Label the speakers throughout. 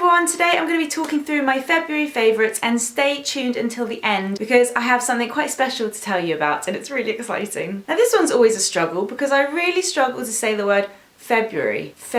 Speaker 1: everyone, today I'm going to be talking through my February favourites, and stay tuned until the end because I have something quite special to tell you about and it's really exciting. Now this one's always a struggle because I really struggle to say the word February. It's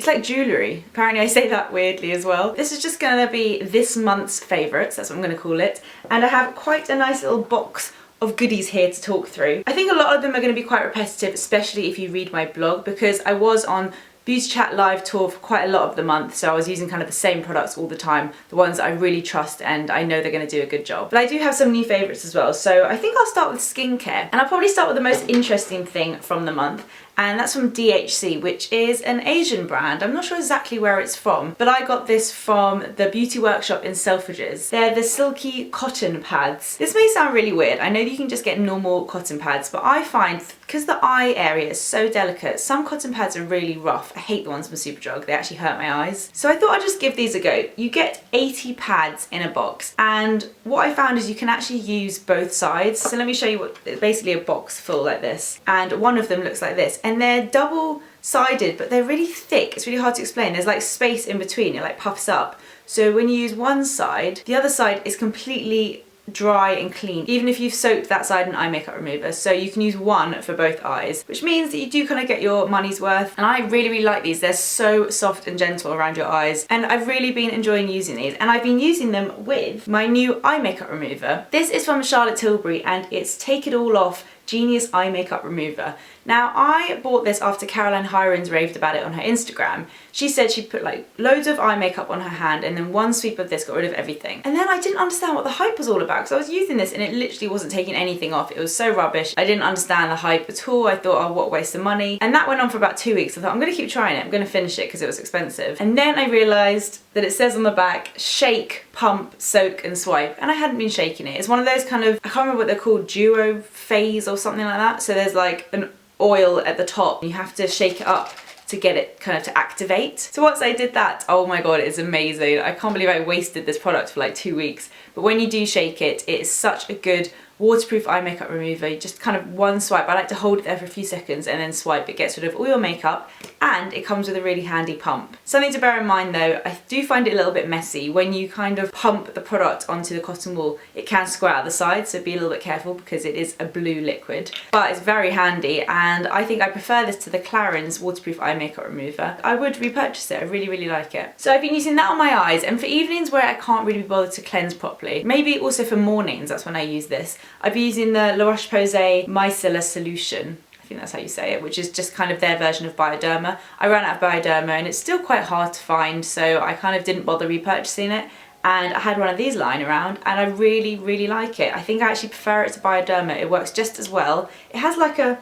Speaker 1: like jewellery. Apparently I say that weirdly as well. This is just going to be this month's favourites, that's what I'm going to call it, and I have quite a nice little box of goodies here to talk through. I think a lot of them are going to be quite repetitive, especially if you read my blog, because I was on Beauty Chat live tour for quite a lot of the month, so I was using kind of the same products all the time, the ones that I really trust and I know they're going to do a good job. But I do have some new favourites as well, so I think I'll start with skincare, and I'll probably start with the most interesting thing from the month, and that's from DHC, which is an Asian brand. I'm not sure exactly where it's from, but I got this from the Beauty Workshop in Selfridges. They're the Silky cotton pads. This may sound really weird. I know you can just get normal cotton pads, but I find, because the eye area is so delicate, some cotton pads are really rough. I hate the ones from Superdrug. They actually hurt my eyes. So I thought I'd just give these a go. You get 80 pads in a box, and what I found is you can actually use both sides. So let me show you what, it's basically a box full like this, and one of them looks like this. And they're double-sided, but they're really thick. It's really hard to explain. There's like space in between. It like puffs up. So when you use one side, the other side is completely dry and clean, even if you've soaked that side in eye makeup remover. So you can use one for both eyes, which means that you do kind of get your money's worth. And I really like these. They're so soft and gentle around your eyes, and I've really been enjoying using these, and I've been using them with my new eye makeup remover. This is from Charlotte Tilbury, and it's Take It All Off Genius Eye Makeup Remover. Now I bought this after Caroline Hirons raved about it on her Instagram. She said she put like loads of eye makeup on her hand, and then one sweep of this got rid of everything. And then I didn't understand what the hype was all about, because I was using this and it literally wasn't taking anything off. It was so rubbish. I didn't understand the hype at all. I thought, oh, what a waste of money. And that went on for about 2 weeks. I thought, I'm going to keep trying it. I'm going to finish it because it was expensive. And then I realised that it says on the back, shake, pump, soak and swipe. And I hadn't been shaking it. It's one of those kind of, I can't remember what they're called, duo phase or something like that. So there's like an oil at the top. You have to shake it up to get it kind of to activate. So once I did that, oh my god, it's amazing. I can't believe I wasted this product for like 2 weeks. But when you do shake it, it is such a good waterproof eye makeup remover. You just kind of one swipe. I like to hold it there for a few seconds and then swipe. It gets rid of all your makeup, and it comes with a really handy pump. Something to bear in mind though, I do find it a little bit messy. When you kind of pump the product onto the cotton wool, it can squirt out the side, so be a little bit careful because it is a blue liquid. But it's very handy, and I think I prefer this to the Clarins waterproof eye makeup remover. I would repurchase it. I really like it. So I've been using that on my eyes, and for evenings where I can't really be bothered to cleanse properly, maybe also for mornings, that's when I use this. I've been using the La Roche-Posay Micellar solution. I think that's how you say it, which is just kind of their version of Bioderma. I ran out of Bioderma and it's still quite hard to find, so I kind of didn't bother repurchasing it. And I had one of these lying around and I really like it. I think I actually prefer it to Bioderma. It works just as well. It has like a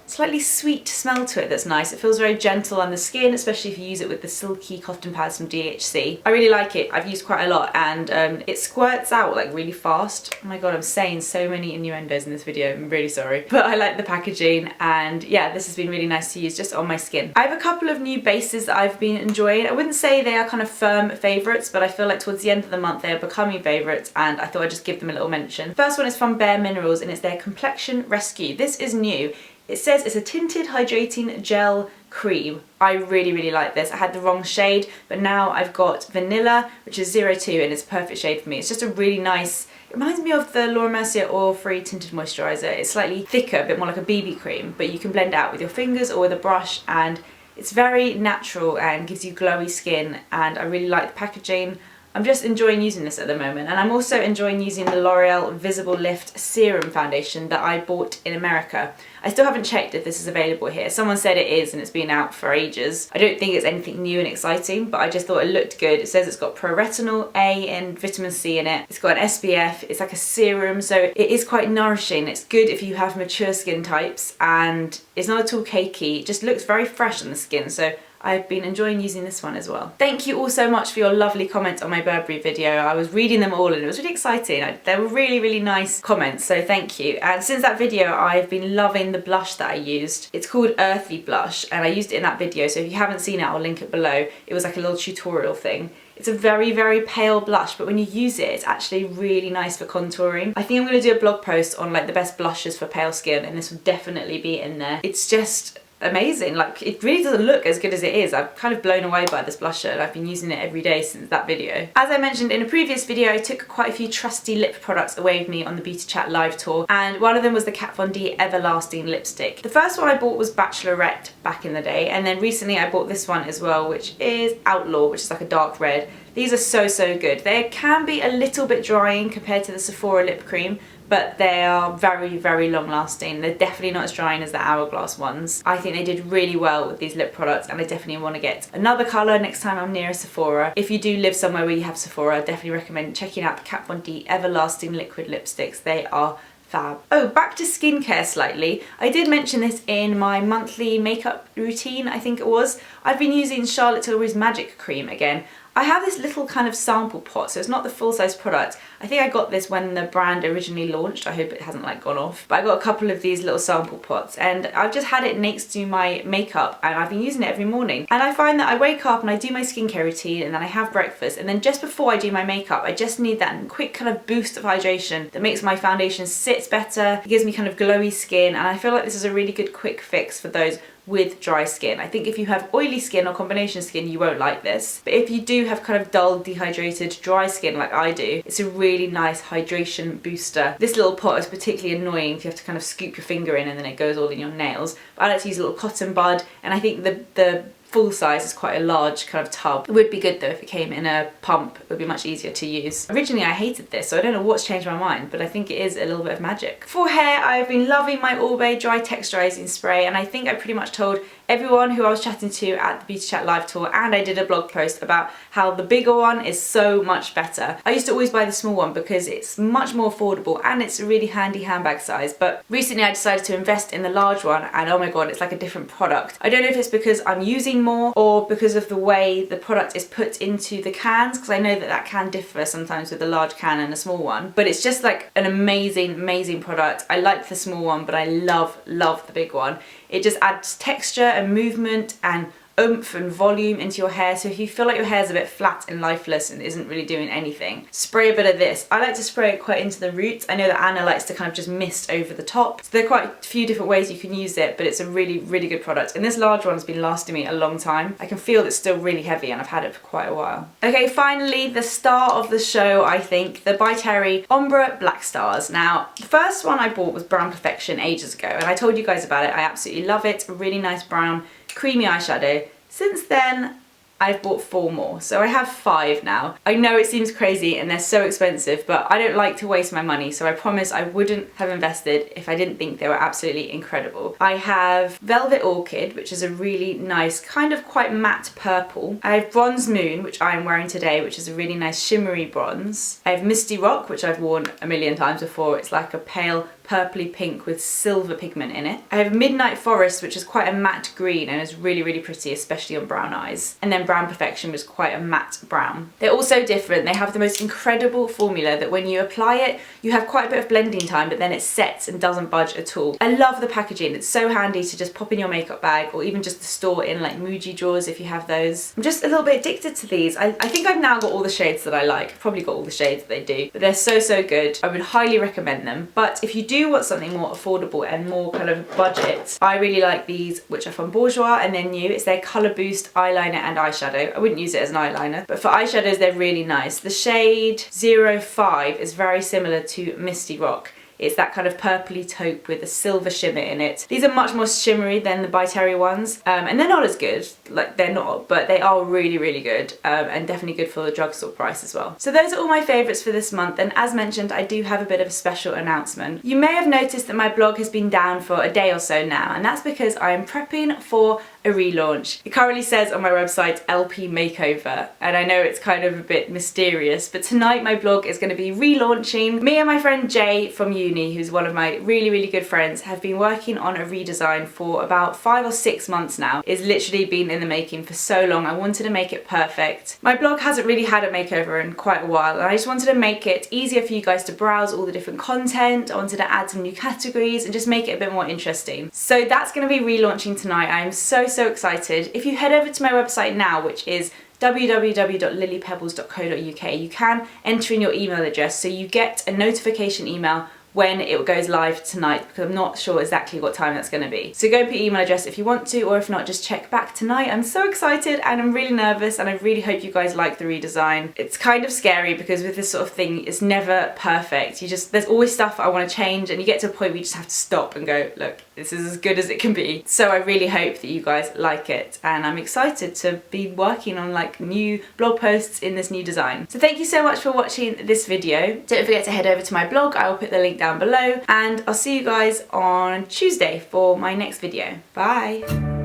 Speaker 1: slightly sweet smell to it that's nice. It feels very gentle on the skin, especially if you use it with the Silky cotton pads from DHC. I really like it. I've used quite a lot, and it squirts out like really fast. Oh my god, I'm saying so many innuendos in this video. I'm really sorry. But I like the packaging, and yeah, this has been really nice to use just on my skin. I have a couple of new bases that I've been enjoying. I wouldn't say they are kind of firm favourites, but I feel like towards the end of the month they are becoming favourites, and I thought I'd just give them a little mention. First one is from Bare Minerals, and it's their Complexion Rescue. This is new. It says it's a tinted hydrating gel cream. I really like this. I had the wrong shade, but now I've got vanilla, which is 02, and it's a perfect shade for me. It's just a really nice, it reminds me of the Laura Mercier oil-free tinted moisturiser. It's slightly thicker, a bit more like a BB cream, but you can blend it out with your fingers or with a brush, and it's very natural and gives you glowy skin, and I really like the packaging. I'm just enjoying using this at the moment, and I'm also enjoying using the L'Oreal Visible Lift Serum Foundation that I bought in America. I still haven't checked if this is available here. Someone said it is, and it's been out for ages. I don't think it's anything new and exciting, but I just thought it looked good. It says it's got pro-retinol, A and vitamin C in it. It's got an SPF, it's like a serum, so it is quite nourishing. It's good if you have mature skin types, and it's not at all cakey. It just looks very fresh on the skin, so I've been enjoying using this one as well. Thank you all so much for your lovely comments on my Burberry video. I was reading them all and it was really exciting. They were really nice comments, so thank you. And since that video, I've been loving the blush that I used. It's called Earthy blush, and I used it in that video, so if you haven't seen it, I'll link it below. It was like a little tutorial thing. It's a very pale blush, but when you use it, it's actually really nice for contouring. I think I'm going to do a blog post on like the best blushes for pale skin, and this will definitely be in there. It's just amazing. Like, it really doesn't look as good as it is. I'm kind of blown away by this blusher, and I've been using it every day since that video. As I mentioned in a previous video, I took quite a few trusty lip products away with me on the Beauty Chat live tour, and one of them was the Kat Von D Everlasting lipstick. The first one I bought was Bachelorette back in the day, and then recently I bought this one as well, which is Outlaw, which is like a dark red. These are so good. They can be a little bit drying compared to the Sephora lip cream, but they are very long lasting. They're definitely not as drying as the Hourglass ones. I think they did really well with these lip products, and I definitely want to get another colour next time I'm near a Sephora. If you do live somewhere where you have Sephora, I definitely recommend checking out the Kat Von D Everlasting liquid lipsticks. They are fab. Oh, back to skincare slightly. I did mention this in my monthly makeup routine, I think it was. I've been using Charlotte Tilbury's Magic Cream again. I have this little kind of sample pot, so it's not the full-size product. I think I got this when the brand originally launched. I hope it hasn't like gone off. But I got a couple of these little sample pots, and I've just had it next to my makeup, and I've been using it every morning. And I find that I wake up and I do my skincare routine, and then I have breakfast, and then just before I do my makeup, I just need that quick kind of boost of hydration that makes my foundation sit better. It gives me kind of glowy skin, and I feel like this is a really good quick fix for those with dry skin. I think if you have oily skin or combination skin, you won't like this. But if you do have kind of dull, dehydrated, dry skin like I do, it's a really nice hydration booster. This little pot is particularly annoying if you have to kind of scoop your finger in and then it goes all in your nails. But I like to use a little cotton bud, and I think the full size is quite a large kind of tub. It would be good though if it came in a pump. It would be much easier to use. Originally I hated this, so I don't know what's changed my mind, but I think it is a little bit of magic. For hair, I've been loving my Ombre Dry Texturizing Spray, and I think I pretty much told everyone who I was chatting to at the Beauty Chat live tour, and I did a blog post about how the bigger one is so much better. I used to always buy the small one because it's much more affordable and it's a really handy handbag size, but recently I decided to invest in the large one, and oh my god, it's like a different product. I don't know if it's because I'm using more or because of the way the product is put into the cans, because I know that can differ sometimes with a large can and a small one, but it's just like an amazing product. I like the small one, but I love the big one. It just adds texture and movement and oomph and volume into your hair, so if you feel like your hair's a bit flat and lifeless and isn't really doing anything, spray a bit of this. I like to spray it quite into the roots. I know that Anna likes to kind of just mist over the top, so there are quite a few different ways you can use it, but it's a really good product, and this large one has been lasting me a long time. I can feel it's still really heavy and I've had it for quite a while. Okay, finally the star of the show, I think, the By Terry Ombre Blackstars. Now, the first one I bought was Brown Perfection ages ago, and I told you guys about it. I absolutely love it. A really nice brown creamy eyeshadow. Since then, I've bought 4 more, so I have 5 now. I know it seems crazy and they're so expensive, but I don't like to waste my money, so I promise I wouldn't have invested if I didn't think they were absolutely incredible. I have Velvet Orchid, which is a really nice, kind of quite matte purple. I have Bronze Moon, which I am wearing today, which is a really nice shimmery bronze. I have Misty Rock, which I've worn a million times before. It's like a pale purpley pink with silver pigment in it. I have Midnight Forest, which is quite a matte green and is really pretty, especially on brown eyes. And then Brown Perfection was quite a matte brown. They're all so different. They have the most incredible formula that when you apply it, you have quite a bit of blending time, but then it sets and doesn't budge at all. I love the packaging. It's so handy to just pop in your makeup bag, or even just to store in like Muji drawers if you have those. I'm just a little bit addicted to these. I think I've now got all the shades that I like. I've probably got all the shades that they do, but they're so good. I would highly recommend them. But if you do want something more affordable and more kind of budget, I really like these, which are from Bourjois and they're new. It's their Colour Boost eyeliner and eyeshadow. I wouldn't use it as an eyeliner, but for eyeshadows they're really nice. The shade 05 is very similar to Misty Rock. It's that kind of purpley taupe with a silver shimmer in it. These are much more shimmery than the By Terry ones, and they're not as good, like they're not, but they are really good, and definitely good for the drugstore price as well. So those are all my favourites for this month, and as mentioned, I do have a bit of a special announcement. You may have noticed that my blog has been down for a day or so now, and that's because I am prepping for a relaunch. It currently says on my website LP Makeover, and I know it's kind of a bit mysterious, but tonight my blog is going to be relaunching. Me and my friend Jay from uni, who's one of my really good friends, have been working on a redesign for about 5 or 6 months now. It's literally been in the making for so long. I wanted to make it perfect. My blog hasn't really had a makeover in quite a while, and I just wanted to make it easier for you guys to browse all the different content. I wanted to add some new categories and just make it a bit more interesting. So that's going to be relaunching tonight. I am so excited. If you head over to my website now, which is www.lilypebbles.co.uk, you can enter in your email address, so you get a notification email when it goes live tonight, because I'm not sure exactly what time that's going to be. So go and put your email address if you want to, or if not, just check back tonight. I'm so excited and I'm really nervous, and I really hope you guys like the redesign. It's kind of scary because with this sort of thing, it's never perfect. There's always stuff I want to change, and you get to a point where you just have to stop and go, look, this is as good as it can be. So I really hope that you guys like it, and I'm excited to be working on like new blog posts in this new design. So thank you so much for watching this video. Don't forget to head over to my blog. I will put the link down below, and I'll see you guys on Tuesday for my next video. Bye!